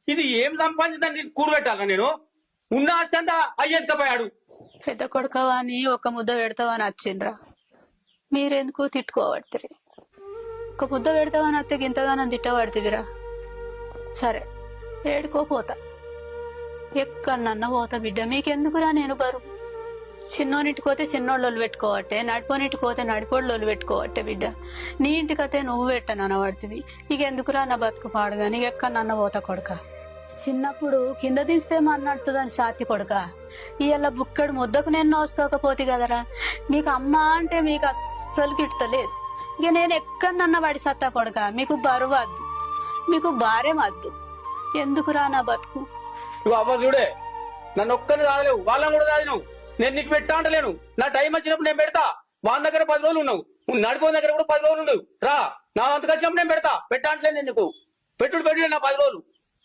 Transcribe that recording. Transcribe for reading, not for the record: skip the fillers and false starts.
ఇది ఏం సంపాదించదని కూడబెట్టాలా నేను ఉన్న ఆస్తి అంతా అయ్యేకపోయాడు. పెద్ద కొడుకవా అని ఒక ముద్ద పెడతావని వచ్చిండ్రా, మీరెందుకు తిట్టుకోబడుతుంది? ఒక ముద్ద పెడతావని అత్తే ఇంతగానో తిట్టబడుతుందిరా. సరే ఏడుకోపోతా, ఎక్కడన్నా పోతా బిడ్డ, మీకెందుకురా నేను బరువు? చిన్నోనింటికి పోతే చిన్నోళ్ళు పెట్టుకోవట్టే, నడిపోనింటికి పోతే నడిపోళ్ళు పెట్టుకోవట్టే బిడ్డ. నీ ఇంటికైతే నువ్వు పెట్టనన్న పడుతుంది, నీకెందుకురా నా బతుకు పాడుగా? నీకు ఎక్కడన్నా పోతా కొడుక. చిన్నప్పుడు కింద తీస్తే అన్నట్టుదని సాతి కొడుక, ఇవాళ బుక్కడు ముద్దకు నేను నోసుకోకపోతే కదరా. మీకు అమ్మ అంటే మీకు అస్సలు గిట్టలేదు. ఇక నేను ఎక్కడన్నా పడి సత్తా కొడుక, మీకు బరువు వద్దు, మీకు భార్యం వద్దు, ఎందుకురా నా బతుకు? నువ్వు అవ్వ చూడే, నన్ను ఒక్కరిని కాదలేవు, వాళ్ళని కూడా కాదు. నేను నీకు పెట్టా అంటలేను, నా టైం వచ్చినప్పుడు నేను పెడతా. వాళ్ళ దగ్గర 10 రోజులు ఉన్నావు, నువ్వు నడిపోయిన దగ్గర కూడా 10 రోజులు ఉండవు. రా, నా అంతకు వచ్చినప్పుడు నేను పెట్టా అంటలేదు. నేను నీకు పెట్టుడు నా 10 రోజులు.